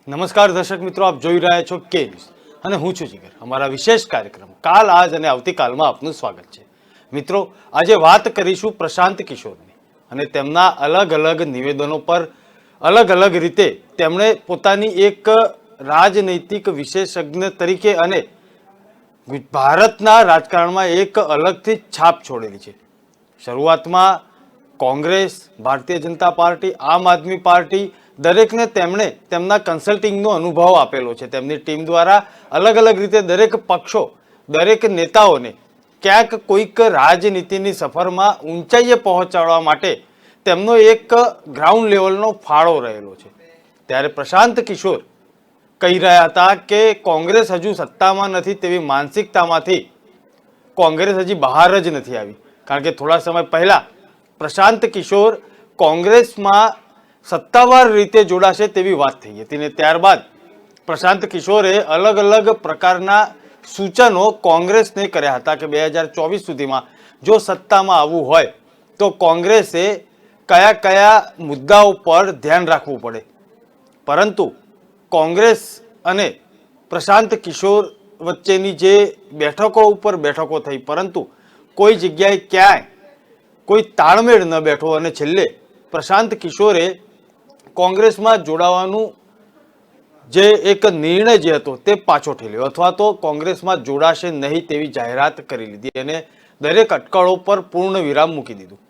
નમસ્કાર દર્શક મિત્રો, આપ જોઈ રહ્યા છો કે ન્યૂઝ અને હું છું જીગર। અમારા વિશેષ કાર્યક્રમ કાલ, આજ અને આવતીકાલમાં આપનું સ્વાગત છે। મિત્રો, આજે વાત કરીશું પ્રશાંત કિશોરની અને તેમના અલગ અલગ નિવેદનો પર અલગ અલગ રીતે તેમણે પોતાની એક રાજનૈતિક વિશેષજ્ઞ તરીકે અને ભારતના રાજકારણમાં એક અલગથી છાપ છોડેલી છે। શરૂઆતમાં કોંગ્રેસ, ભારતીય જનતા પાર્ટી, આમ આદમી પાર્ટી દરેકને તેમણે તેમના કન્સલ્ટિંગનો અનુભવ આપેલો છે। તેમની ટીમ દ્વારા અલગ અલગ રીતે દરેક પક્ષો, દરેક નેતાઓને ક્યાંક કોઈક રાજનીતિની સફરમાં ઊંચાઈએ પહોંચાડવા માટે તેમનો એક ગ્રાઉન્ડ લેવલનો ફાળો રહેલો છે। ત્યારે પ્રશાંત કિશોર કહી રહ્યા હતા કે કોંગ્રેસ હજુ સત્તામાં નથી તેવી માનસિકતામાંથી કોંગ્રેસ હજી બહાર જ નથી આવી। કારણ કે થોડા સમય પહેલા પ્રશાંત કિશોર કોંગ્રેસમાં સત્તાવાર રીતે જોડાશે તેવી વાત થઈ હતી ને ત્યારબાદ પ્રશાંત કિશોરે અલગ અલગ પ્રકારના સૂચનો કોંગ્રેસને કર્યા હતા કે 2024 સુધીમાં જો સત્તામાં આવવું હોય તો કોંગ્રેસે કયા કયા મુદ્દાઓ પર ધ્યાન રાખવું પડે। પરંતુ કોંગ્રેસ અને પ્રશાંત કિશોર વચ્ચેની જે બેઠકો ઉપર બેઠકો થઈ, પરંતુ કોઈ જગ્યાએ ક્યાંય કોઈ તાળમેળ ન બેઠો અને છેલ્લે પ્રશાંત કિશોરે કોંગ્રેસમાં જોડાવાનું જે એક નિર્ણય જે હતો તે પાછો ઠેલ્યો અથવા તો કોંગ્રેસમાં જોડાશે નહીં તેવી જાહેરાત કરી લીધી અને દરેક અટકળો પર પૂર્ણ વિરામ મૂકી દીધું।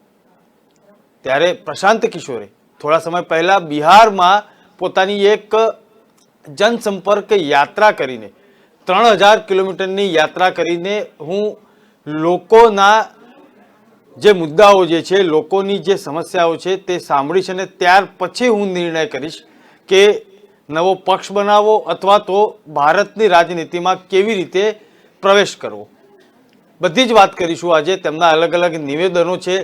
ત્યારે પ્રશાંત કિશોરે થોડા સમય પહેલા બિહારમાં પોતાની એક જનસંપર્ક યાત્રા કરીને 3000 કિલોમીટરની યાત્રા કરીને હું લોકોના જે મુદ્દાઓ જે છે, લોકોની જે સમસ્યાઓ છે તે સાંભળીશ અને ત્યાર પછી હું નિર્ણય કરીશ કે નવો પક્ષ બનાવવો અથવા તો ભારતની રાજનીતિમાં કેવી રીતે પ્રવેશ કરવો। બધી જ વાત કરીશું આજે। તેમના અલગ અલગ નિવેદનો છે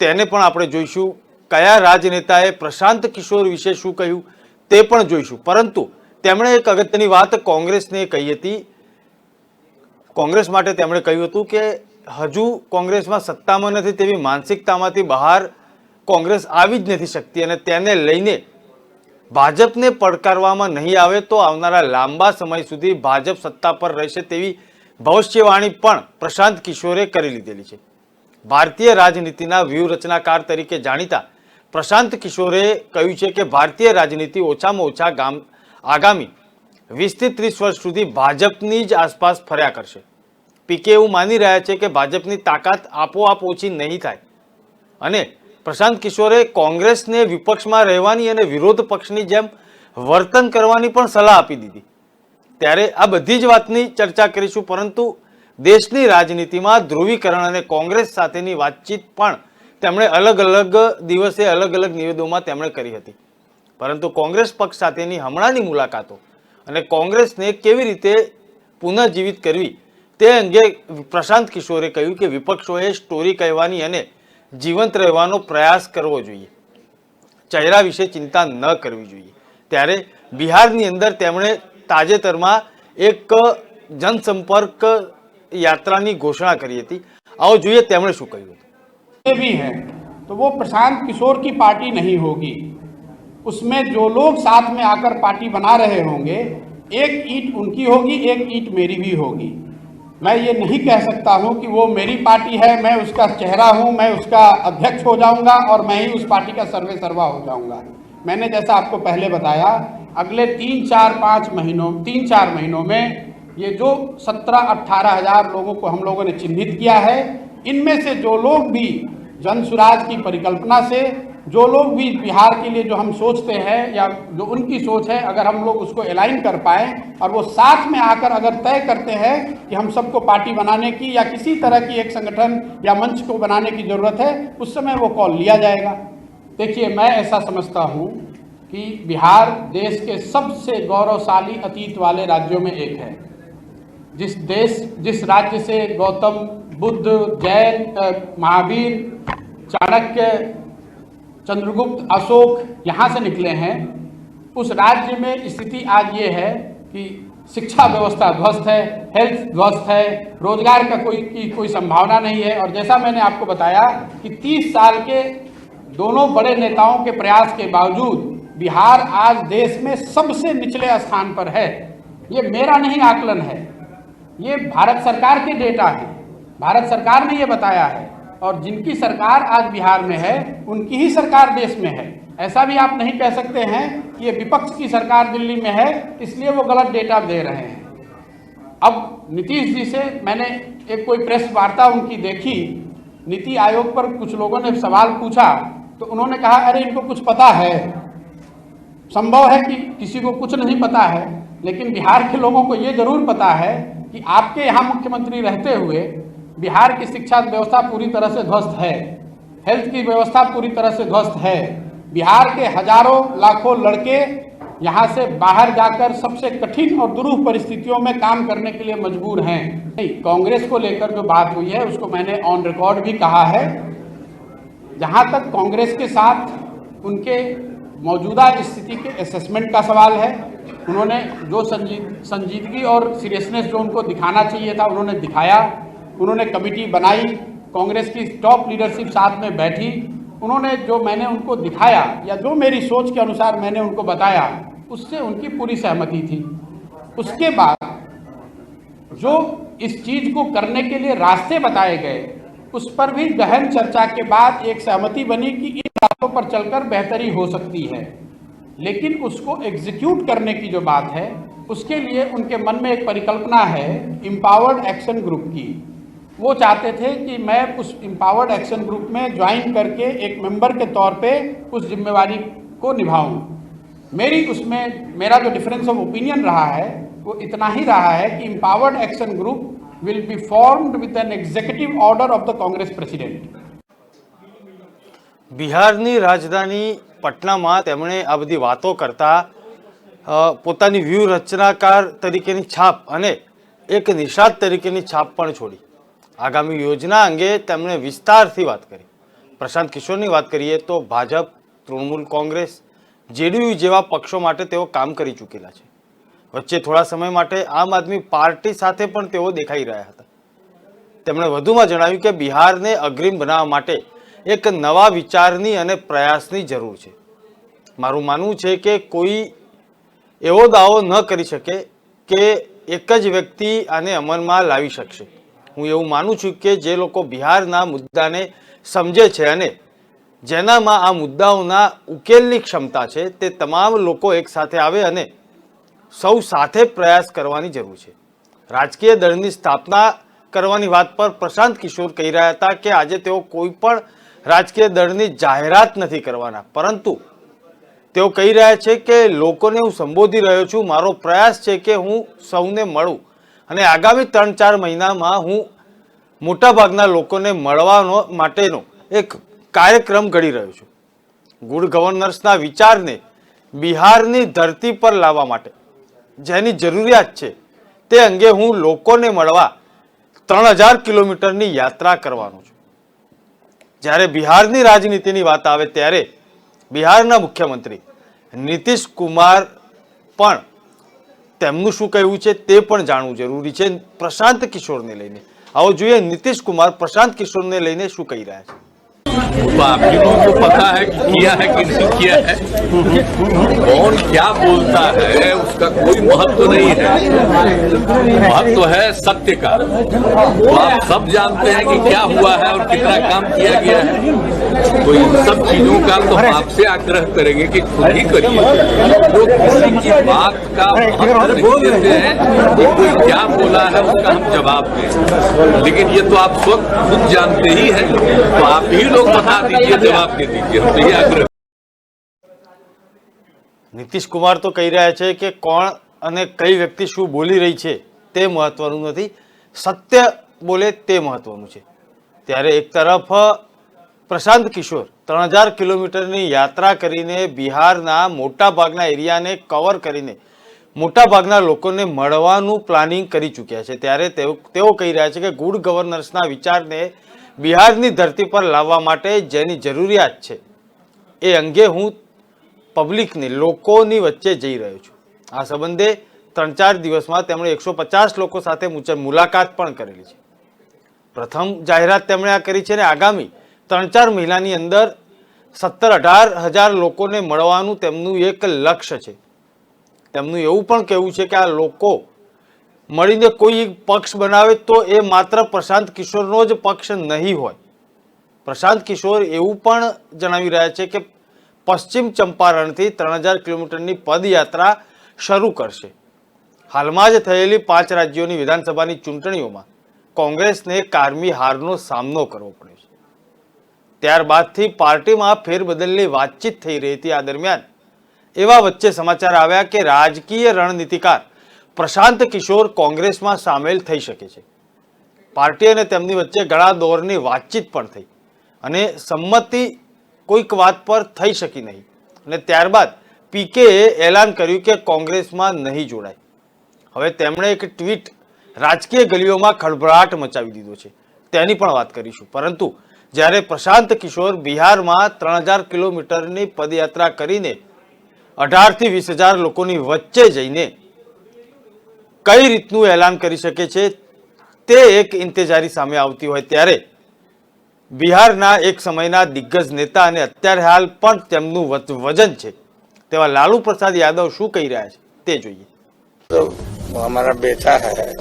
તેને પણ આપણે જોઈશું, કયા રાજનેતાએ પ્રશાંત કિશોર વિશે શું કહ્યું તે પણ જોઈશું। પરંતુ તેમણે એક અગત્યની વાત કોંગ્રેસને કહી હતી। કોંગ્રેસ માટે તેમણે કહ્યું હતું કે હજુ કોંગ્રેસમાં સત્તામાં નથી તેવી માનસિકતામાંથી બહાર કોંગ્રેસ આવી જ નથી શકતી અને તેને લઈને ભાજપને પડકારવામાં નહીં આવે તો આવનારા લાંબા સમય સુધી ભાજપ સત્તા પર રહેશે તેવી ભવિષ્યવાણી પણ પ્રશાંત કિશોરે કરી લીધેલી છે। ભારતીય રાજનીતિના વ્યૂહરચનાકાર તરીકે જાણીતા પ્રશાંત કિશોરે કહ્યું છે કે ભારતીય રાજનીતિ ઓછામાં ઓછા આગામી 20 થી 30 વર્ષ સુધી ભાજપની જ આસપાસ ફર્યા કરશે। પીકે એવું માની રહ્યા છે કે ભાજપની તાકાત આપોઆપ ઓછી નહીં થાય અને પ્રશાંત કિશોરે કોંગ્રેસને વિપક્ષમાં રહેવાની અને વિરોધ પક્ષની જેમ વર્તન કરવાની પણ સલાહ આપી દીધી। ત્યારે આ બધી જ વાતની ચર્ચા કરીશું, પરંતુ દેશની રાજનીતિમાં ધ્રુવીકરણ અને કોંગ્રેસ સાથેની વાતચીત પણ તેમણે અલગ અલગ દિવસે અલગ અલગ નિવેદનોમાં તેમણે કરી હતી। પરંતુ કોંગ્રેસ પક્ષ સાથેની હમણાંની મુલાકાતો અને કોંગ્રેસને કેવી રીતે પુનઃજીવિત કરવી તે અંગે પ્રશાંત કિશોરે કહ્યું કે વિપક્ષોએ સ્ટોરી કહેવાની અને જીવંત રહેવાનો પ્રયાસ કરવો જોઈએ, ચહેરા વિશે ચિંતા ન કરવી જોઈએ। ત્યારે બિહારની અંદર તેમણે તાજેતરમાં એક જનસંપર્ક યાત્રાની ઘોષણા કરી હતી। આવો જોઈએ તેમણે શું કહ્યું હતું। भी है तो वो प्रशांत किशोर की पार्टी नहीं होगी। उसमें जो लोग साथ में आकर पार्टी बना रहे होंगे, एक ईंट उनकी होगी, एक ईंट मेरी भी होगी। मैं ये नहीं कह सकता हूँ कि वो मेरी पार्टी है, मैं उसका चेहरा हूँ, मैं उसका अध्यक्ष हो जाऊँगा और मैं ही उस पार्टी का सर्वे सर्वा हो जाऊँगा। मैंने जैसा आपको पहले बताया, अगले 3-4 महीनों में ये जो 17-18 हज़ार लोगों को हम लोगों ने चिन्हित किया है, इनमें से जो लोग भी जन सुराज की परिकल्पना से, जो लोग भी बिहार के लिए जो हम सोचते हैं या जो उनकी सोच है, अगर हम लोग उसको अलाइन कर पाएँ और वो साथ में आकर अगर तय करते हैं कि हम सबको पार्टी बनाने की या किसी तरह की एक संगठन या मंच को बनाने की ज़रूरत है, उस समय वो कॉल लिया जाएगा। देखिए, मैं ऐसा समझता हूँ कि बिहार देश के सबसे गौरवशाली अतीत वाले राज्यों में एक है। जिस राज्य से गौतम बुद्ध, जैन, महावीर, चाणक्य, चंद्रगुप्त, अशोक यहाँ से निकले हैं, उस राज्य में स्थिति आज ये है कि शिक्षा व्यवस्था ध्वस्त है, हेल्थ ध्वस्त है, रोजगार का कोई संभावना नहीं है। और जैसा मैंने आपको बताया कि 30 साल के दोनों बड़े नेताओं के प्रयास के बावजूद बिहार आज देश में सबसे निचले स्थान पर है। ये मेरा नहीं आकलन है, ये भारत सरकार के डेटा है, भारत सरकार ने ये बताया है। और जिनकी सरकार आज बिहार में है उनकी ही सरकार देश में है। ऐसा भी आप नहीं कह सकते हैं ये विपक्ष की सरकार दिल्ली में है इसलिए वो गलत डेटा दे रहे हैं। अब नीतीश जी से मैंने एक कोई प्रेस वार्ता उनकी देखी, नीति आयोग पर कुछ लोगों ने सवाल पूछा तो उन्होंने कहा अरे इनको कुछ पता है। संभव है कि किसी को कुछ नहीं पता है, लेकिन बिहार के लोगों को ये जरूर पता है कि आपके यहाँ मुख्यमंत्री रहते हुए बिहार की शिक्षा व्यवस्था पूरी तरह से ध्वस्त है, हेल्थ की व्यवस्था पूरी तरह से ध्वस्त है। बिहार के हजारों लाखों लड़के यहाँ से बाहर जाकर सबसे कठिन और दुरूह परिस्थितियों में काम करने के लिए मजबूर हैं। नहीं, कांग्रेस को लेकर जो बात हुई है उसको मैंने ऑन रिकॉर्ड भी कहा है। जहाँ तक कांग्रेस के साथ उनके मौजूदा स्थिति के असेसमेंट का सवाल है, उन्होंने जो संजीदगी और सीरियसनेस जो उनको दिखाना चाहिए था उन्होंने दिखाया। उन्होंने कमेटी बनाई, कांग्रेस की टॉप लीडरशिप साथ में बैठी, उन्होंने जो मैंने उनको दिखाया या जो मेरी सोच के अनुसार मैंने उनको बताया उससे उनकी पूरी सहमति थी। उसके बाद जो इस चीज को करने के लिए रास्ते बताए गए उस पर भी गहन चर्चा के बाद एक सहमति बनी कि इन रास्तों पर चलकर बेहतरी हो सकती है। लेकिन उसको एग्जीक्यूट करने की जो बात है उसके लिए उनके मन में एक परिकल्पना है एम्पावर्ड एक्शन ग्रुप की। वो चाहते थे कि मैं उस एम्पावर्ड एक्शन ग्रुप में ज्वाइन करके एक मेंबर के तौर पे उस जिम्मेवारी को निभाऊं। मेरा जो डिफरेंस ऑफ ओपिनियन रहा है वो इतना ही रहा है कि empowered action group will be formed with an executive order of the Congress president. બિહારની રાજધાની પટનામાં તેમણે આ બધી વાતો કરતા પોતાની વ્યૂહરચનાકાર તરીકેની છાપ અને એક નિષાદ તરીકેની છાપ પણ છોડી આગામી યોજના અંગે તેમણે વિસ્તારથી વાત કરી। પ્રશાંત કિશોરની વાત કરીએ તો ભાજપ, તૃણમૂલ કોંગ્રેસ, જેડીયુ જેવા પક્ષો માટે તેઓ કામ કરી ચૂકેલા છે। વચ્ચે થોડા સમય માટે આમ આદમી પાર્ટી સાથે પણ તેઓ દેખાઈ રહ્યા હતા। તેમણે વધુમાં જણાવ્યું કે બિહારને અગ્રીમ બનાવવા માટે એક નવા વિચારની અને પ્રયાસની જરૂર છે। મારું માનવું છે કે કોઈ એવો દાવો ન કરી શકે કે એક જ વ્યક્તિ આને અમલમાં લાવી શકશે। હું એવું માનું છું કે જે લોકો બિહારના મુદ્દાને સમજે છે અને જેનામાં આ મુદ્દાઓના ઉકેલની ક્ષમતા છે તે તમામ લોકો એકસાથે આવે અને સૌ સાથે પ્રયાસ કરવાની જરૂર છે। રાજકીય દળની સ્થાપના કરવાની વાત પર પ્રશાંત કિશોર કહી રહ્યા હતા કે આજે તેઓ કોઈ પણ રાજકીય દળની જાહેરાત નથી કરવાના, પરંતુ તેઓ કહી રહ્યા છે કે લોકોને હું સંબોધી રહ્યો છું। મારો પ્રયાસ છે કે હું સૌને મળું અને આગામી 3-4 મહિનામાં હું મોટાભાગના લોકોને મળવાનો માટેનો એક કાર્યક્રમ ઘડી રહ્યો છું। ગુડ ગવર્નન્સના વિચારને બિહારની ધરતી પર લાવવા માટે જેની જરૂરિયાત છે તે અંગે હું લોકોને મળવા 3000 કિલોમીટરની યાત્રા કરવાનો છું। જ્યારે બિહારની રાજનીતિની વાત આવે ત્યારે બિહારના મુખ્યમંત્રી નીતિશ કુમાર પણ તેમનું શું કહેવું છે તે પણ જાણવું જરૂરી છે। પ્રશાંત કિશોરને લઈને આવો જોઈએ નીતિશ કુમાર પ્રશાંત કિશોરને લઈને શું કહી રહ્યા છે। तो आप ही लोगों को पता है कि किया है कि नहीं किया है। कौन क्या बोलता है उसका कोई महत्व नहीं है, महत्व है सत्य का। तो आप सब जानते हैं कि क्या हुआ है और कितना काम किया गया है। तो इन सब चीजों का तो आपसे आग्रह करेंगे कि खुद ही करिए। जो किसी की बात का महत्व नहीं देते हैं कि कोई क्या बोला है उसका हम जवाब दें, लेकिन ये तो आप स्वयं खुद जानते ही हैं। तो आप ही लोग बता दीजिए, जवाब दे दीजिए, तो ये आग्रह। નીતિશ કુમાર તો કહી રહ્યા છે કે કોણ અને કઈ વ્યક્તિ શું બોલી રહી છે તે મહત્વનું નથી, સત્ય બોલે તે મહત્વનું છે। ત્યારે એક તરફ પ્રશાંત કિશોર 3000 કિલોમીટરની યાત્રા કરીને બિહારના મોટાભાગના એરિયાને કવર કરીને મોટાભાગના લોકોને મળવાનું પ્લાનિંગ કરી ચૂક્યા છે। ત્યારે તેઓ કહી રહ્યા છે કે ગુડ ગવર્નન્સના વિચારને બિહારની ધરતી પર લાવવા માટે જેની જરૂરિયાત છે એ અંગે હું પબ્લિકને લોકોની વચ્ચે જઈ રહ્યો છું। આ સંબંધે 3-4 દિવસમાં તેમણે 150 લોકો સાથે મુલાકાત પણ કરેલી છે। પ્રથમ જાહેરાત તેમણે આ કરી છે અને આગામી 3-4 મહિનાની અંદર 17-18 હજાર લોકોને મળવાનું તેમનું એક લક્ષ્ય છે. તેમનું એવું પણ કહેવું છે કે આ લોકો મળીને કોઈ પક્ષ બનાવે તો એ માત્ર પ્રશાંત કિશોરનો જ પક્ષ નહીં હોય. પ્રશાંત કિશોર એવું પણ જણાવી રહ્યા છે કે પશ્ચિમ ચંપારણથી 3000 કિલોમીટરની પદયાત્રા શરૂ કરશે. હાલમાં જ થયેલી 5 રાજ્યોની વિધાનસભાની ચૂંટણીઓમાં કોંગ્રેસને કારમી હારનો સામનો કરવો પડ્યો છે. ત્યારબાદથી પાર્ટીમાં ફેરબદલની વાતચીત થઈ રહી હતી. આ દરમિયાન એવા વચ્ચે સમાચાર આવ્યા કે રાજકીય રણનીતિકાર પ્રશાંત કિશોર કોંગ્રેસમાં સામેલ થઈ શકે છે. પાર્ટી અને તેમની વચ્ચે ઘણા દોરની વાતચીત પણ થઈ અને સંમતિ કોઈક વાત પર થઈ શકી નહીં અને ત્યારબાદ પીકેએ એલાન કર્યું કે કોંગ્રેસમાં નહીં જોડાય. હવે તેમણે એક ટ્વીટ રાજકીય ગલીઓમાં ખળભળાટ મચાવી દીધો છે, તેની પણ વાત કરીશું. પરંતુ જ્યારે પ્રશાંત કિશોર બિહારમાં 3000 કિલોમીટરની પદયાત્રા કરીને 18 થી 20,000 લોકોની વચ્ચે જઈને કઈ રીતનું એલાન કરી શકે છે તે એક ઇંતેજારી સામે આવતી હોય ત્યારે બિહારના એક સમયના દિગ્ગજ નેતા અને અત્યારે હાલ પણ તેમનું વજન છે તેવા લાલુ પ્રસાદ યાદવ શું કહી રહ્યા છે તે જોઈએ. तो वो हमारा बेटा है,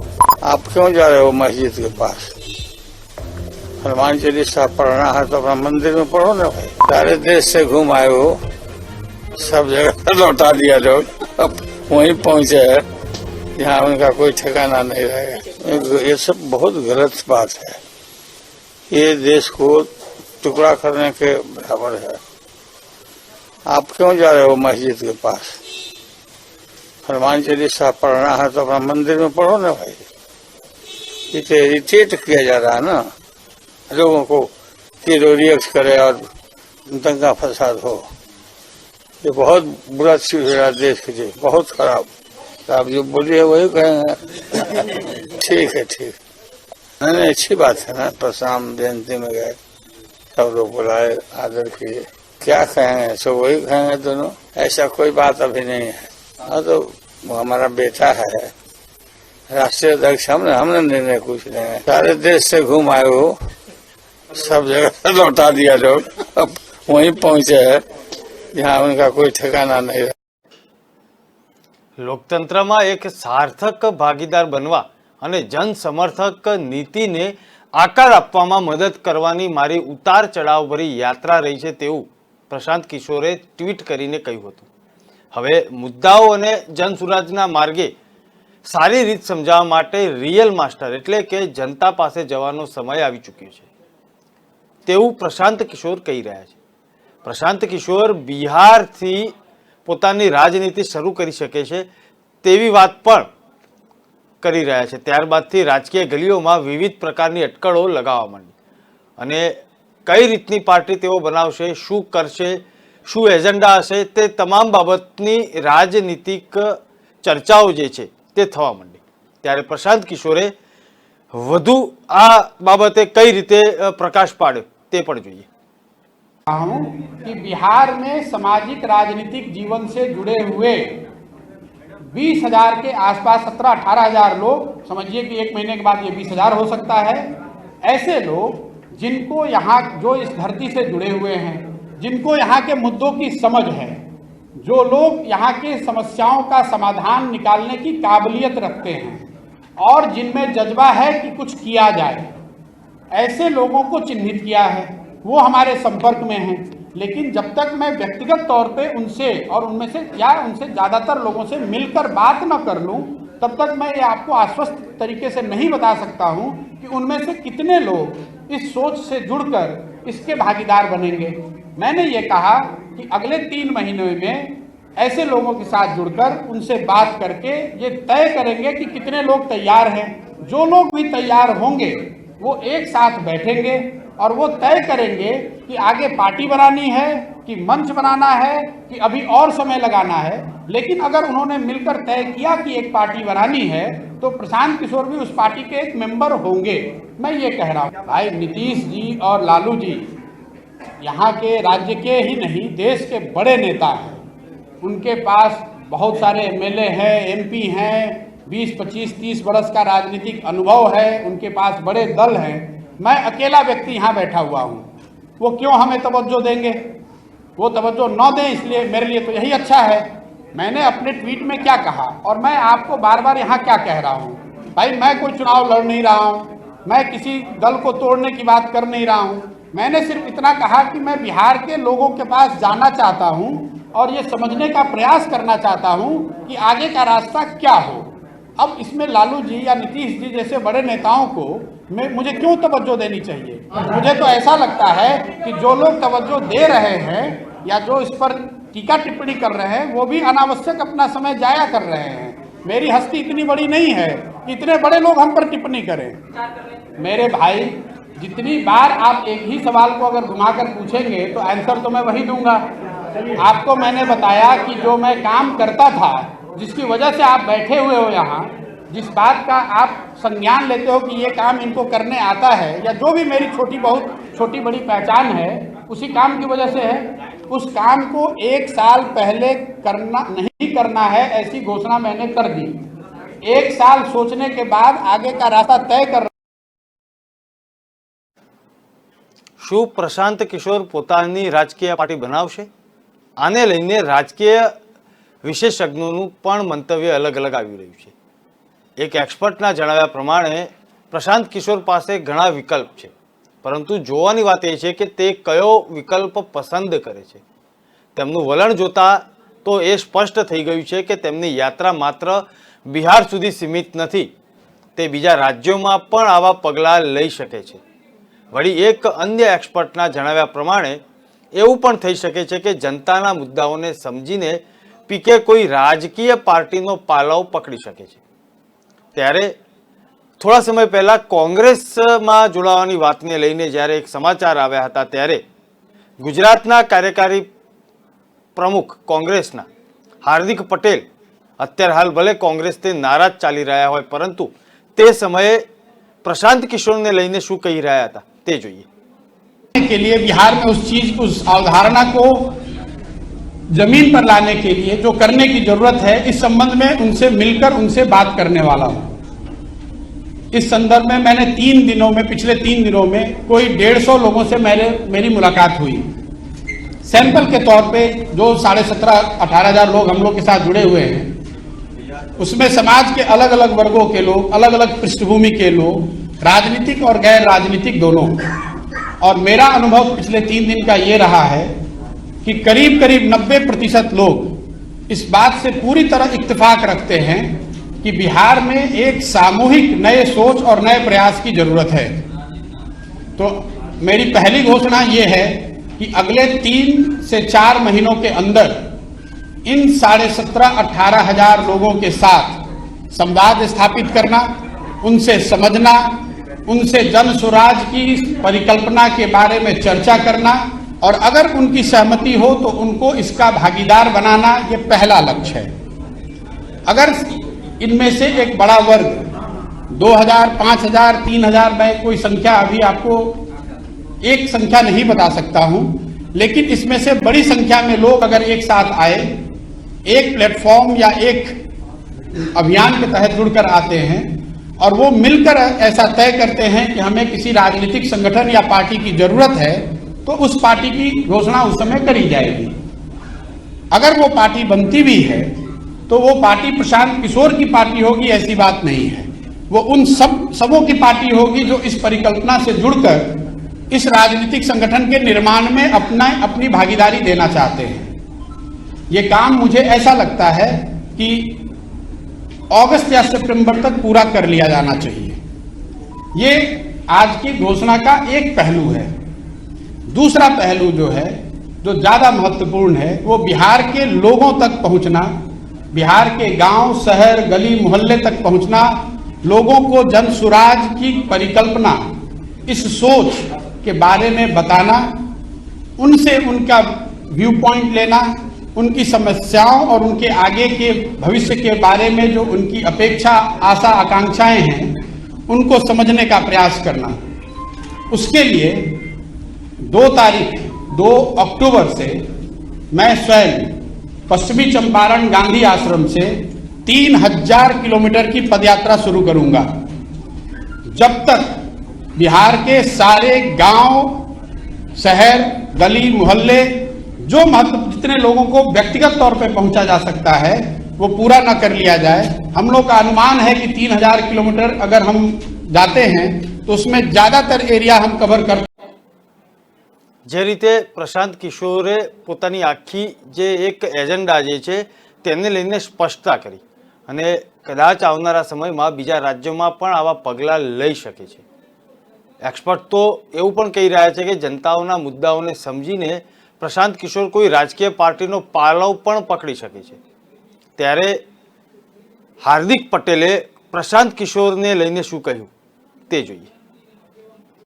आप क्यों जा रहे हो मस्जिद के पास? हनुमान चालीसा पढ़ना है तो अपना मंदिर में पढ़ो ना भाई. सारे देश से घूम आए हो, सब जगह लौटा दिया लोग, अब वहीं पहुंचे हैं जहाँ उनका कोई ठिकाना नहीं रहेगा. ये सब बहुत गलत बात है. ये देश को टुकड़ा करने के बराबर है. आप क्यों जा रहे हो मस्जिद के पास? हनुमान चालीसा पढ़ना है तो अपना मंदिर में पढ़ो ना भाई. इसे इरिटेट किया जा रहा है ना लोगों को कि रिएक्ट करे और दंगा फसाद हो. ये बहुत बुरा चीज है देश के लिए, बहुत खराब. आप जो बोलिए वही कहेंगे. ठीक है, ठीक. नहीं, अच्छी बात है ना. परशुराम जयंती में गए, सब लोग बुलाए, आदर किए. क्या कहेंगे, सब वही कहेंगे दोनों. ऐसा कोई बात अभी नहीं है. हाँ, तो वो हमारा बेटा है, राष्ट्रीय अध्यक्ष हमने निर्णय कुछ नहीं है. सारे देश से घूम आए हो, सब जगह लौटा दिया लोग, अब वहीं पहुंचे हैं जहाँ उनका कोई ठिकाना नहीं है. લોકતંત્રમાં એક સાર્થક ભાગીદાર બનવા અને જન સમર્થક નીતિને આકાર આપવામાં મદદ કરવાની મારી ઉતાર ચઢાવભરી યાત્રા રહી છે તેવું પ્રશાંત કિશોરે ટ્વીટ કરીને કહ્યું હતું. હવે મુદ્દાઓ અને જનસુરાજના માર્ગે સારી રીત સમજાવવા માટે રિયલ માસ્ટર એટલે કે જનતા પાસે જવાનો સમય આવી ચૂક્યો છે તેવું પ્રશાંત કિશોર કહી રહ્યા છે. પ્રશાંત કિશોર બિહારથી પોતાની રાજનીતિ શરૂ કરી શકે છે તેવી વાત પણ કરી રહ્યા છે. ત્યારબાદથી રાજકીય ગલીઓમાં વિવિધ પ્રકારની અટકળો લગાવવા માંડી અને કઈ રીતની પાર્ટી તેઓ બનાવશે, શું કરશે, શું એજન્ડા હશે તે તમામ બાબતની રાજનીતિક ચર્ચાઓ જે છે તે થવા માંડી. ત્યારે પ્રશાંત કિશોરે વધુ આ બાબતે કઈ રીતે પ્રકાશ પાડ્યો તે પણ જોઈએ. हूं कि बिहार में सामाजिक राजनीतिक जीवन से जुड़े हुए 20,000 के आसपास 17-18 हज़ार लोग, समझिए कि एक महीने के बाद ये 20,000 हो सकता है. ऐसे लोग जिनको यहाँ, जो इस धरती से जुड़े हुए हैं, जिनको यहाँ के मुद्दों की समझ है, जो लोग यहाँ के समस्याओं का समाधान निकालने की काबिलियत रखते हैं और जिनमें जज्बा है कि कुछ किया जाए, ऐसे लोगों को चिन्हित किया है. वो हमारे संपर्क में हैं. लेकिन जब तक मैं व्यक्तिगत तौर पे उनसे और उनमें से या उनसे ज़्यादातर लोगों से मिलकर बात न कर लूं, तब तक मैं ये आपको आश्वस्त तरीके से नहीं बता सकता हूं कि उनमें से कितने लोग इस सोच से जुड़कर इसके भागीदार बनेंगे. मैंने ये कहा कि अगले 3 महीनों में ऐसे लोगों के साथ जुड़कर उनसे बात करके ये तय करेंगे कि कितने लोग तैयार हैं. जो लोग भी तैयार होंगे वो एक साथ बैठेंगे और वो तय करेंगे कि आगे पार्टी बनानी है कि मंच बनाना है कि अभी और समय लगाना है. लेकिन अगर उन्होंने मिलकर तय किया कि एक पार्टी बनानी है तो प्रशांत किशोर भी उस पार्टी के एक मेंबर होंगे. मैं ये कह रहा हूँ भाई, नीतीश जी और लालू जी यहाँ के राज्य के ही नहीं देश के बड़े नेता हैं. उनके पास बहुत सारे एमएलए हैं, एमपी हैं, 20, 25, 30 वर्ष का राजनीतिक अनुभव है. उनके पास बड़े दल हैं. मैं अकेला व्यक्ति यहाँ बैठा हुआ हूँ. वो क्यों हमें तवज्जो देंगे? वो तवज्जो न दें, इसलिए मेरे लिए तो यही अच्छा है। मैंने अपने ट्वीट में क्या कहा और मैं आपको बार बार यहाँ क्या कह रहा हूँ, भाई मैं कोई चुनाव लड़ नहीं रहा हूँ, मैं किसी दल को तोड़ने की बात कर नहीं रहा हूँ। मैंने सिर्फ इतना कहा कि मैं बिहार के लोगों के पास जाना चाहता हूँ और ये समझने का प्रयास करना चाहता हूँ कि आगे का रास्ता क्या हो। अब इसमें लालू जी या नीतीश जी जैसे बड़े नेताओं को मुझे क्यों तवज्जो देनी चाहिए? मुझे तो ऐसा लगता है कि जो लोग तवज्जो दे रहे हैं या जो इस पर टीका टिप्पणी कर रहे हैं वो भी अनावश्यक अपना समय जाया कर रहे हैं। मेरी हस्ती इतनी बड़ी नहीं है कि इतने बड़े लोग हम पर टिप्पणी करें। मेरे भाई, जितनी बार आप एक ही सवाल को अगर घुमाकर पूछेंगे तो आंसर तो मैं वही दूंगा। आपको मैंने बताया कि जो मैं काम करता था, जिसकी वजह से आप बैठे हुए हो यहाँ, जिस बात का आप संज्ञान लेते हो कि ये काम इनको करने आता है, या जो भी मेरी छोटी बड़ी पहचान है, उसी काम की वजह से है। उस काम को 1 साल पहले नहीं करना है, ऐसी घोषणा मैंने कर दी। 1 साल सोचने के बाद आगे का रास्ता तय कर। શું પ્રશાંત કિશોર પોતાની રાજકીય પાર્ટી બનાવશે? આને લઈને રાજકીય વિશેષજ્ઞોનું પણ મંતવ્ય અલગ અલગ આવી રહ્યું છે। એક એક્સપર્ટના જણાવ્યા પ્રમાણે પ્રશાંત કિશોર પાસે ઘણા વિકલ્પ છે, પરંતુ જોવાની વાત એ છે કે તે કયો વિકલ્પ પસંદ કરે છે। તેમનું વલણ જોતા તો એ સ્પષ્ટ થઈ ગયું છે કે તેમની યાત્રા માત્ર બિહાર સુધી સીમિત નથી, તે બીજા રાજ્યોમાં પણ આવા પગલાં લઈ શકે છે। વળી એક અન્ય એક્સપર્ટના જણાવ્યા પ્રમાણે એવું પણ થઈ શકે છે કે જનતાના મુદ્દાઓને સમજીને પીકે કોઈ રાજકીય પાર્ટીનો પાલવ પકડી શકે છે। ત્યારે થોડા સમય પહેલા કોંગ્રેસમાં જોડાવાની વાતને લઈને જ્યારે એક સમાચાર આવ્યા હતા, ત્યારે ગુજરાતના કાર્યકારી પ્રમુખ કોંગ્રેસના હાર્દિક પટેલ અત્યારે હાલ ભલે કોંગ્રેસથી નારાજ ચાલી રહ્યા હોય, પરંતુ તે સમયે प्रशांत किशोर ने लईने शू कही रहा था ते जोईए। के लिए बिहार में उस अवधारणा को जमीन पर लाने के लिए जो करने की जरूरत है, इस संबंध में उनसे मिलकर उनसे बात करने वाला हूं। इस संदर्भ में मैंने पिछले 3 दिनों में कोई 150 लोगों से मेरी मुलाकात हुई। सैंपल के तौर पे जो 17,500-18 हजार लोग हम लोग के साथ जुड़े हुए हैं, उसमें समाज के अलग अलग वर्गों के लोग, अलग अलग पृष्ठभूमि के लोग, राजनीतिक और गैर राजनीतिक दोनों। और मेरा अनुभव पिछले 3 दिन का ये रहा है कि करीब 90% लोग इस बात से पूरी तरह इत्तेफाक रखते हैं कि बिहार में एक सामूहिक नए सोच और नए प्रयास की जरूरत है। तो मेरी पहली घोषणा ये है कि अगले 3 से 4 महीनों के अंदर इन 17,500-18 हजार लोगों के साथ संवाद स्थापित करना, उनसे समझना, उनसे जन स्वराज की परिकल्पना के बारे में चर्चा करना, और अगर उनकी सहमति हो तो उनको इसका भागीदार बनाना, ये पहला लक्ष्य है। अगर इनमें से एक बड़ा वर्ग 2,000, 5,000, 3,000, मैं कोई संख्या अभी आपको एक संख्या नहीं बता सकता हूं, लेकिन इसमें से बड़ी संख्या में लोग अगर एक साथ आए, एक प्लेटफॉर्म या एक अभियान के तहत जुड़कर आते हैं और वो मिलकर ऐसा तय करते हैं कि हमें किसी राजनीतिक संगठन या पार्टी की जरूरत है, तो उस पार्टी की घोषणा उस समय करी जाएगी। अगर वो पार्टी बनती भी है तो वो पार्टी प्रशांत किशोर की पार्टी होगी, ऐसी बात नहीं है। वो उन सबों की पार्टी होगी जो इस परिकल्पना से जुड़कर इस राजनीतिक संगठन के निर्माण में अपनी भागीदारी देना चाहते हैं। ये काम मुझे ऐसा लगता है कि अगस्त या सितंबर तक पूरा कर लिया जाना चाहिए। ये आज की घोषणा का एक पहलू है। दूसरा पहलू जो है, जो ज्यादा महत्वपूर्ण है, वो बिहार के लोगों तक पहुंचना, बिहार के गांव, शहर, गली, मोहल्ले तक पहुंचना, लोगों को जन स्वराज की परिकल्पना, इस सोच के बारे में बताना, उनसे उनका व्यू पॉइंट लेना, उनकी समस्याओं और उनके आगे के भविष्य के बारे में जो उनकी अपेक्षा, आशा, आकांक्षाएं हैं, उनको समझने का प्रयास करना। उसके लिए 2 अक्टूबर से मैं स्वयं पश्चिमी चंपारण गांधी आश्रम से 3,000 किलोमीटर की पदयात्रा शुरू करूंगा, जब तक बिहार के सारे गांव, शहर, गली, मोहल्ले, जो महत्व जितने लोगों को व्यक्तिगत तौर पे पहुंचा जा सकता है वो पूरा न कर लिया जाए। हम लोग का अनुमान है कि 3000 किलोमीटर अगर हम जाते हैं तो उसमें ज्यादातर एरिया हम कवर कर। જે રીતે પ્રશાંત કિશોરે પોતાની આખી જે એક એજન્ડા જે છે તેને લઈને સ્પષ્ટતા કરી અને કદાચ આવનારા સમયમાં બીજા રાજ્યોમાં પણ આવા પગલાં લઈ શકે છે। એક્સપર્ટ તો એવું પણ કહી રહ્યા છે કે જનતાઓના મુદ્દાઓને સમજીને પ્રશાંત કિશોર કોઈ રાજકીય પાર્ટીનો પાલવ પણ પકડી શકે છે। ત્યારે હાર્દિક પટેલે પ્રશાંત કિશોરને લઈને શું કહ્યું તે જોઈએ।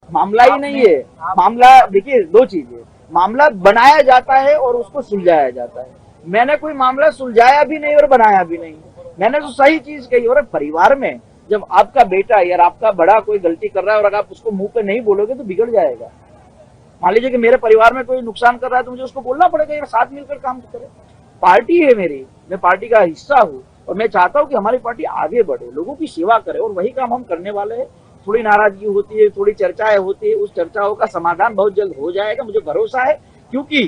मामला ही नहीं है। मामला देखिए, दो चीजें, मामला बनाया जाता है और उसको सुलझाया जाता है। मैंने कोई मामला सुलझाया भी नहीं और बनाया भी नहीं। मैंने तो सही चीज कही। और परिवार में जब आपका बेटा या आपका बड़ा कोई गलती कर रहा है और अगर आप उसको मुंह पे नहीं बोलोगे तो बिगड़ जाएगा। मान लीजिए कि मेरे परिवार में कोई नुकसान कर रहा है तो मुझे उसको बोलना पड़ेगा, यार साथ मिलकर काम करें। पार्टी है मेरी, मैं पार्टी का हिस्सा हूँ और मैं चाहता हूँ कि हमारी पार्टी आगे बढ़े, लोगों की सेवा करे, और वही काम हम करने वाले हैं। थोड़ी नाराजगी होती है, थोड़ी चर्चाएं होती है, उस चर्चाओं का समाधान बहुत जल्द हो जाएगा, मुझे भरोसा है, क्योंकि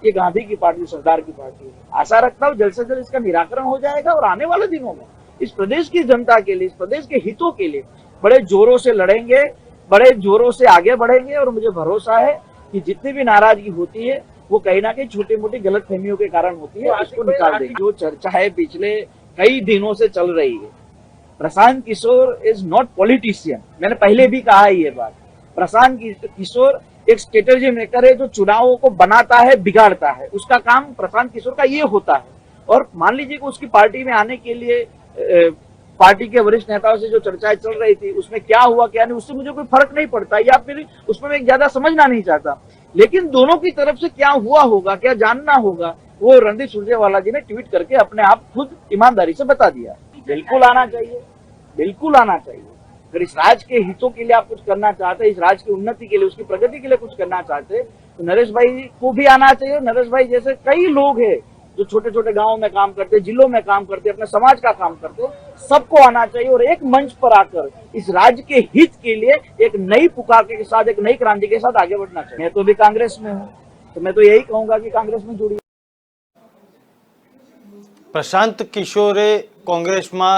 ये गांधी की पार्टी, सरदार की पार्टी है। आशा रखता हूँ जल्द से जल्द इसका निराकरण हो जाएगा और आने वाले दिनों में इस प्रदेश की जनता के लिए, इस प्रदेश के हितों के लिए बड़े जोरों से लड़ेंगे, बड़े जोरों से आगे बढ़ेंगे। और मुझे भरोसा है कि जितनी भी नाराजगी होती है वो कहीं ना कहीं छोटी मोटी गलतफहमियों के कारण होती है, इसको निकाल देंगे। जो चर्चा है पिछले कई दिनों से चल रही है, Prashant Kishor is not politician. मैंने पहले भी कहा है ये बात। प्रशांत किशोर एक स्ट्रेटेजी मेकर है जो चुनावों को बनाता है, बिगाड़ता है। उसका काम प्रशांत किशोर का ये होता है। और मान लीजिए कि उसकी पार्टी में आने के लिए पार्टी के वरिष्ठ नेताओं से जो चर्चाएं चल रही थी उसमें क्या हुआ क्या नहीं, उससे मुझे कोई फर्क नहीं पड़ता, या फिर उसमें मैं ज्यादा समझना नहीं चाहता। लेकिन दोनों की तरफ से क्या हुआ होगा, क्या जानना होगा, वो रणदीप सुरजेवाला जी ने ट्वीट करके अपने आप खुद ईमानदारी से बता दिया। बिल्कुल आना चाहिए, बिल्कुल आना चाहिए। अगर इस राज्य के हितों के लिए आप कुछ करना चाहते हैं, इस राज्य की उन्नति के लिए, उसकी प्रगति के लिए कुछ करना चाहते हैं, तो नरेश भाई को भी आना चाहिए। नरेश भाई जैसे कई लोग हैं जो छोटे छोटे गांवों में काम करते, जिलों में काम करते, अपने समाज का काम करते, सबको आना चाहिए और एक मंच पर आकर इस राज्य के हित के लिए एक नई पुकार के साथ, एक नई क्रांति के साथ आगे बढ़ना चाहिए। मैं तो भी कांग्रेस में हूँ, तो मैं तो यही कहूंगा कि कांग्रेस में जुड़िए। પ્રશાંત કિશોરે કોંગ્રેસમાં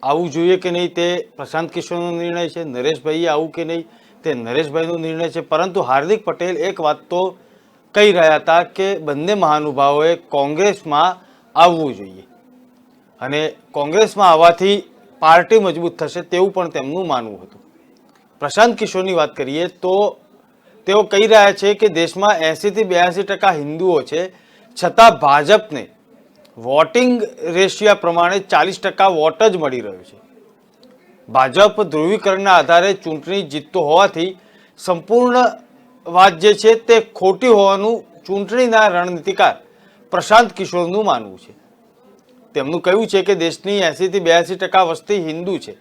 આવવું જોઈએ કે નહીં તે પ્રશાંત કિશોરનો નિર્ણય છે, નરેશભાઈએ આવું કે નહીં તે નરેશભાઈનો નિર્ણય છે। પરંતુ હાર્દિક પટેલ એક વાત તો કહી રહ્યા હતા કે બંને મહાનુભાવોએ કોંગ્રેસમાં આવવું જોઈએ અને કોંગ્રેસમાં આવવાથી પાર્ટી મજબૂત થશે તેવું પણ તેમનું માનવું હતું। પ્રશાંત કિશોરની વાત કરીએ તો તેઓ કહી રહ્યા છે કે દેશમાં 80 થી 82% હિન્દુઓ છે, છતાં ભાજપને વોટિંગ રેશિયા પ્રમાણે 40% વોટ જ મળી રહ્યો છે। ભાજપ ધ્રુવીકરણના આધારે ચૂંટણી જીતતો હોવાથી સંપૂર્ણ વાત જે છે તે ખોટી હોવાનું ચૂંટણીના રણનીતિકાર પ્રશાંત કિશોરનું માનવું છે। તેમનું કહેવું છે કે દેશની 80 થી 82% વસ્તી હિન્દુ છે,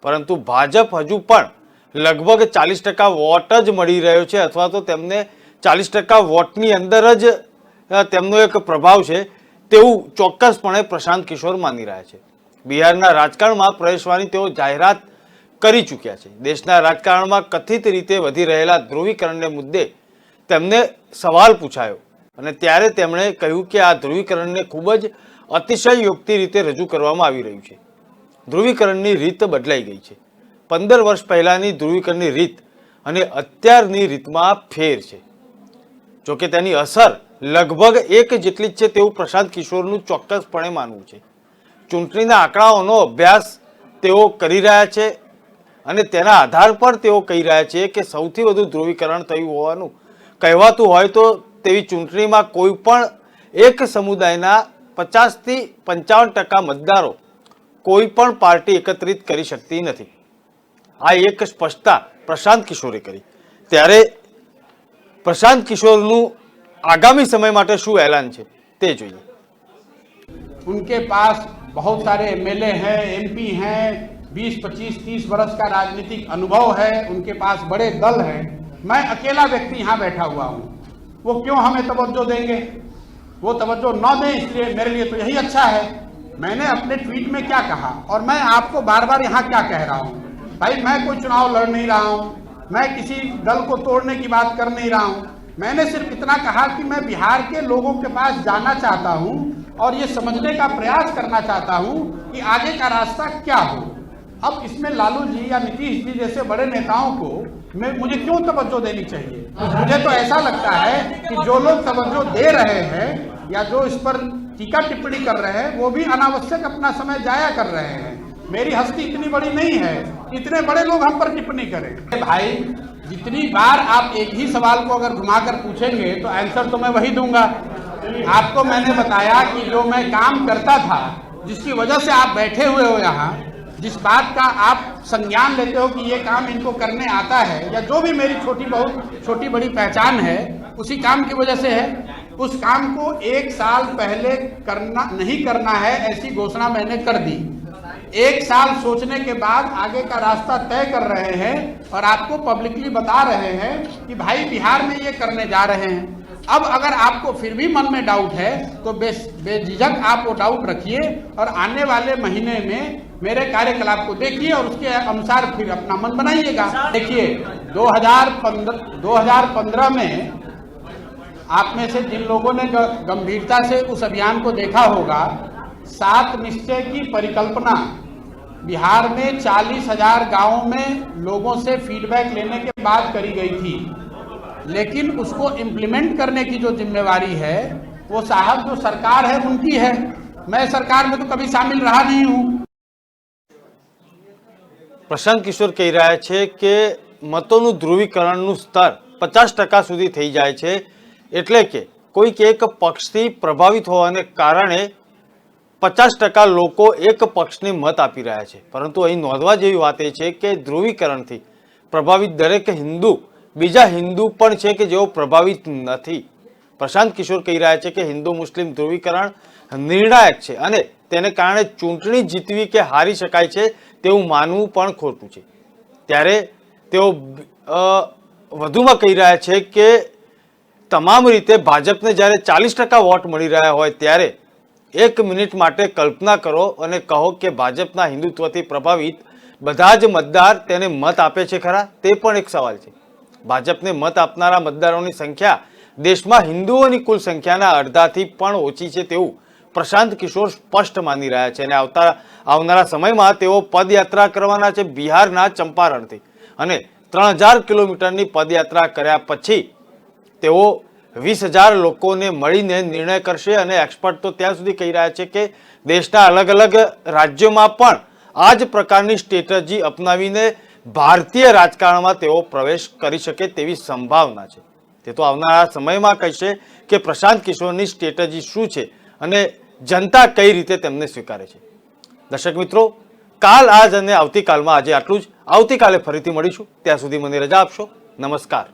પરંતુ ભાજપ હજુ પણ લગભગ 40% વોટ જ મળી રહ્યો છે, અથવા તો તેમને 40% વોટની અંદર જ તેમનો એક પ્રભાવ છે તેવું ચોક્કસપણે પ્રશાંત કિશોર માની રહ્યા છે। બિહારના રાજકારણમાં પ્રવેશવાની તેઓ જાહેરાત કરી ચૂક્યા છે। દેશના રાજકારણમાં કથિત રીતે વધી રહેલા ધ્રુવીકરણને મુદ્દે તેમને સવાલ પૂછાયો અને ત્યારે તેમણે કહ્યું કે આ ધ્રુવીકરણને ખૂબ જ અતિશયોક્તિ રીતે રજૂ કરવામાં આવી રહ્યું છે। ધ્રુવીકરણની રીત બદલાઈ ગઈ છે। 15 વર્ષ પહેલાંની ધ્રુવીકરણની રીત અને અત્યારની રીતમાં ફેર છે। જોકે તેની અસર લગભગ એક જેટલી જ છે તેવું પ્રશાંત કિશોરનું ચોક્કસપણે માનવું છે। ચૂંટણીના આંકડાઓનો અભ્યાસ તેઓ કરી રહ્યા છે અને તેના આધાર પર તેઓ કહી રહ્યા છે કે સૌથી વધુ ધ્રુવીકરણ થયું હોવાનું કહેવાતું હોય તો તેવી ચૂંટણીમાં કોઈ પણ એક સમુદાયના 50 થી 55% મતદારો કોઈ પણ પાર્ટી એકત્રિત કરી શકતી નથી। આ એક સ્પષ્ટતા પ્રશાંત કિશોરે કરી। ત્યારે પ્રશાંત કિશોરનું आगामी समय माटे शू ऐलान छे ते जोईए। उनके पास बहुत सारे एमएलए हैं, एमपी हैं, 20, 25, 30 वर्ष का राजनीतिक अनुभव है, उनके पास बड़े दल हैं। मैं अकेला व्यक्ति यहाँ बैठा हुआ हूँ, वो क्यों हमें तवज्जो देंगे? वो तवज्जो न दें, इसलिए मेरे लिए तो यही अच्छा है। मैंने अपने ट्वीट में क्या कहा और मैं आपको बार बार यहाँ क्या कह रहा हूँ, भाई मैं कोई चुनाव लड़ नहीं रहा हूँ, मैं किसी दल को तोड़ने की बात कर नहीं रहा हूँ, मैंने सिर्फ इतना कहा कि मैं बिहार के लोगों के पास जाना चाहता हूं और ये समझने का प्रयास करना चाहता हूं कि आगे का रास्ता क्या हो। अब इसमें लालू जी या नीतीश जी जैसे बड़े नेताओं को मुझे क्यों तवज्जो देनी चाहिए? मुझे तो ऐसा लगता है कि जो लोग तवज्जो दे रहे हैं या जो इस पर टीका टिप्पणी कर रहे हैं वो भी अनावश्यक अपना समय जाया कर रहे हैं। मेरी हस्ती इतनी बड़ी नहीं है, इतने बड़े लोग हम पर टिप्पणी करें। भाई, जितनी बार आप एक ही सवाल को अगर घुमाकर पूछेंगे तो आंसर तो मैं वही दूंगा। आपको मैंने बताया कि जो मैं काम करता था, जिसकी वजह से आप बैठे हुए हो यहाँ, जिस बात का आप संज्ञान लेते हो कि ये काम इनको करने आता है, या जो भी मेरी छोटी बड़ी पहचान है, उसी काम की वजह से है। उस काम को 1 साल पहले नहीं करना है ऐसी घोषणा मैंने कर दी। 1 साल सोचने के बाद आगे का रास्ता तय कर रहे हैं और आपको पब्लिकली बता रहे हैं कि भाई बिहार में ये करने जा रहे हैं। अब अगर आपको फिर भी मन में डाउट है तो बेझिझक आप वो डाउट रखिए और आने वाले महीने में मेरे कार्यकलाप को देखिए और उसके अनुसार फिर अपना मन बनाइएगा। देखिए 2015 में आप में से जिन लोगों ने गंभीरता से उस अभियान को देखा होगा, 7 निश्चय की परिकल्पना बिहार में 40,000 गांवों में लोगों से फीडबैक लेने के बाद करी गई थी, लेकिन उसको इम्प्लीमेंट करने की जो जिम्मेवारी है वो साहब जो सरकार है उनकी है। मैं सरकार में तो कभी शामिल रहा नहीं हूं। પ્રશાંત કિશોર કહી રહ્યા છે કે મતોનું ધ્રુવીકરણનું સ્તર 50% સુધી થઈ જાય છે, એટલે કે કોઈક એક પક્ષથી પ્રભાવિત હોવાને કારણે 50% લોકો એક પક્ષને મત આપી રહ્યા છે। પરંતુ અહીં નોંધવા જેવી વાત એ છે કે ધ્રુવીકરણથી પ્રભાવિત દરેક હિન્દુ બીજા હિન્દુ પણ છે કે જેઓ પ્રભાવિત નથી। પ્રશાંત કિશોર કહી રહ્યા છે કે હિન્દુ મુસ્લિમ ધ્રુવીકરણ નિર્ણાયક છે અને તેને કારણે ચૂંટણી જીતવી કે હારી શકાય છે તેવું માનવું પણ ખોટું છે। ત્યારે તેઓ વધુમાં કહી રહ્યા છે કે તમામ રીતે ભાજપને જ્યારે 40% વોટ મળી રહ્યા હોય ત્યારે 1 મિનિટ માટે કલ્પના કરો અને કહો કે ભાજપના હિન્દુત્વથી પ્રભાવિત બધા જ મતદાર તેને મત આપે છે ખરા? તે પણ એક સવાલ છે। ભાજપને મત આપનારા મતદારોની સંખ્યા દેશમાં હિન્દુઓની કુલ સંખ્યાના અડધાથી પણ ઓછી છે તેવું પ્રશાંત કિશોર સ્પષ્ટ માની રહ્યા છે અને આવનારા સમયમાં તેઓ પદયાત્રા કરવાના છે બિહારના ચંપારણથી અને 3000 કિલોમીટરની પદયાત્રા કર્યા પછી તેઓ 20,000 લોકોને મળીને નિર્ણય કરશે અને એક્સપર્ટ તો ત્યાં સુધી કહી રહ્યા છે કે દેશના અલગ અલગ રાજ્યોમાં પણ આ જ પ્રકારની સ્ટ્રેટેજી અપનાવીને ભારતીય રાજકારણમાં તેઓ પ્રવેશ કરી શકે તેવી સંભાવના છે। તે તો આવનારા સમયમાં કહેશે કે પ્રશાંત કિશોરની સ્ટ્રેટેજી શું છે અને જનતા કઈ રીતે તેમને સ્વીકારે છે। દર્શક મિત્રો, કાલ આજ અને આવતીકાલમાં આજે આટલું જ। આવતીકાલે ફરીથી મળીશું, ત્યાં સુધી મને રજા આપશો। નમસ્કાર।